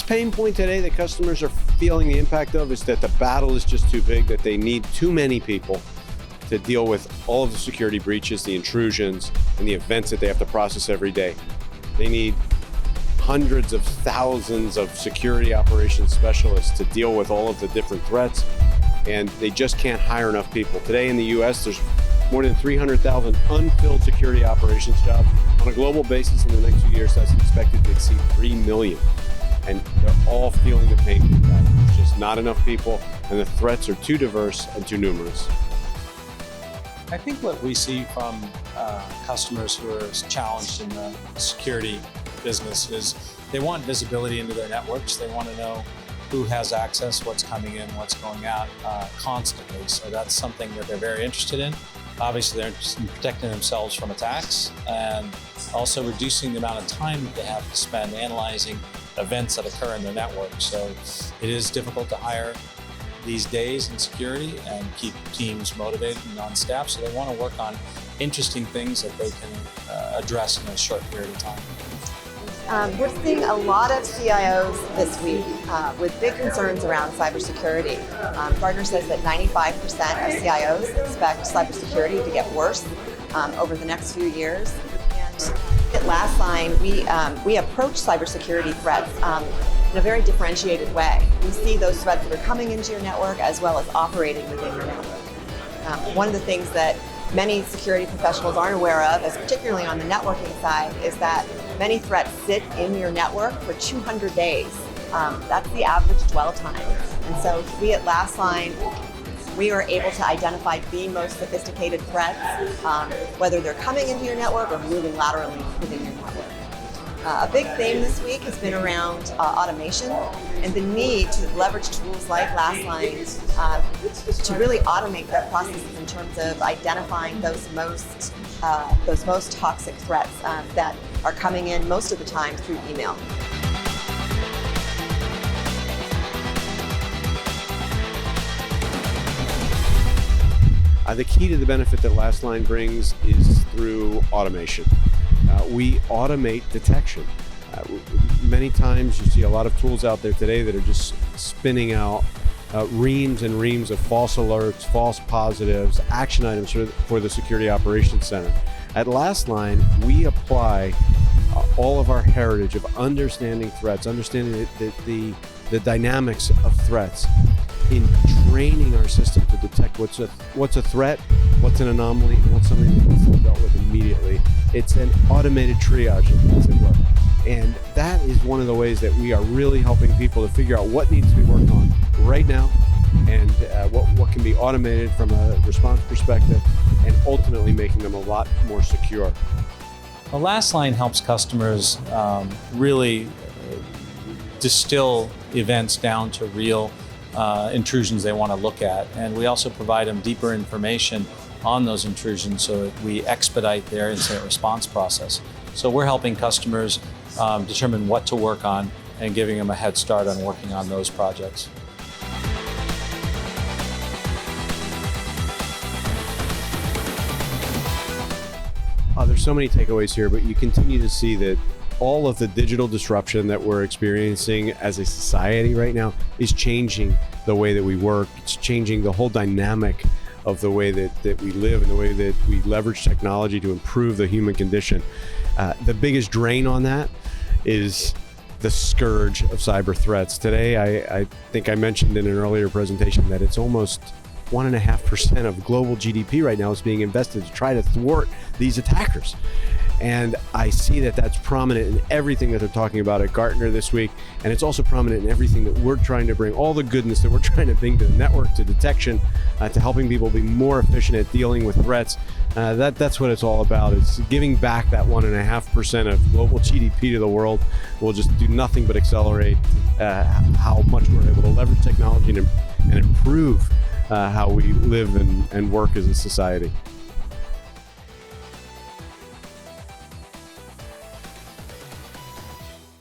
biggest pain point today that customers are feeling the impact of is that the battle is just too big, that they need too many people to deal with all of the security breaches, the intrusions, and the events that they have to process every day. They need hundreds of thousands of security operations specialists to deal with all of the different threats, and they just can't hire enough people. Today in the US, there's more than 300,000 unfilled security operations jobs. On a global basis in the next few years, that's expected to exceed 3 million. And they're all feeling the pain of that. There's just not enough people, and the threats are too diverse and too numerous. I think what we see from customers who are challenged in the security business is they want visibility into their networks. They want to know who has access, what's coming in, what's going out constantly. So that's something that they're very interested in. Obviously, they're interested in protecting themselves from attacks and also reducing the amount of time that they have to spend analyzing events that occur in their network. So it is difficult to hire these days in security and keep teams motivated and on staff. So they want to work on interesting things that they can address in a short period of time. We're seeing a lot of CIOs this week with big concerns around cybersecurity. Gartner says that 95% of CIOs expect cybersecurity to get worse over the next few years. And at Lastline, we approach cybersecurity threats in a very differentiated way. We see those threats that are coming into your network as well as operating within your network. One of the things that many security professionals aren't aware of, as particularly on the networking side, is that many threats sit in your network for 200 days. That's the average dwell time. And so we at Lastline, we are able to identify the most sophisticated threats, whether they're coming into your network or moving laterally within your network. A big theme this week has been around automation and the need to leverage tools like Lastline to really automate their processes in terms of identifying those most toxic threats that are coming in most of the time through email. The key to the benefit that Lastline brings is through automation. We automate detection. Many times you see a lot of tools out there today that are just spinning out reams and reams of false alerts, false positives, action items for the Security Operations Center. At Lastline, we apply all of our heritage of understanding threats, understanding the dynamics of threats, in training our system to detect what's a threat, what's an anomaly, and what's something that needs to be dealt with immediately. It's an automated triage, as it were. And that is one of the ways that we are really helping people to figure out what needs to be worked on right now and what can be automated from a response perspective, and ultimately making them a lot more secure. Well, Lastline helps customers really distill events down to real intrusions they want to look at. And we also provide them deeper information on those intrusions so that we expedite their incident response process. So we're helping customers determine what to work on and giving them a head start on working on those projects. There's so many takeaways here, but you continue to see that all of the digital disruption that we're experiencing as a society right now is changing the way that we work. It's changing the whole dynamic of the way that we live and the way that we leverage technology to improve the human condition. The biggest drain on that is the scourge of cyber threats. Today, I think I mentioned in an earlier presentation that it's almost 1.5% of global GDP right now is being invested to try to thwart these attackers. And I see that that's prominent in everything that they're talking about at Gartner this week. And it's also prominent in everything that we're trying to bring, all the goodness that we're trying to bring to the network, to detection, to helping people be more efficient at dealing with threats. That's what it's all about. It's giving back that 1.5% of global GDP to the world. Will just do nothing but accelerate how much we're able to leverage technology and improve how we live and work as a society.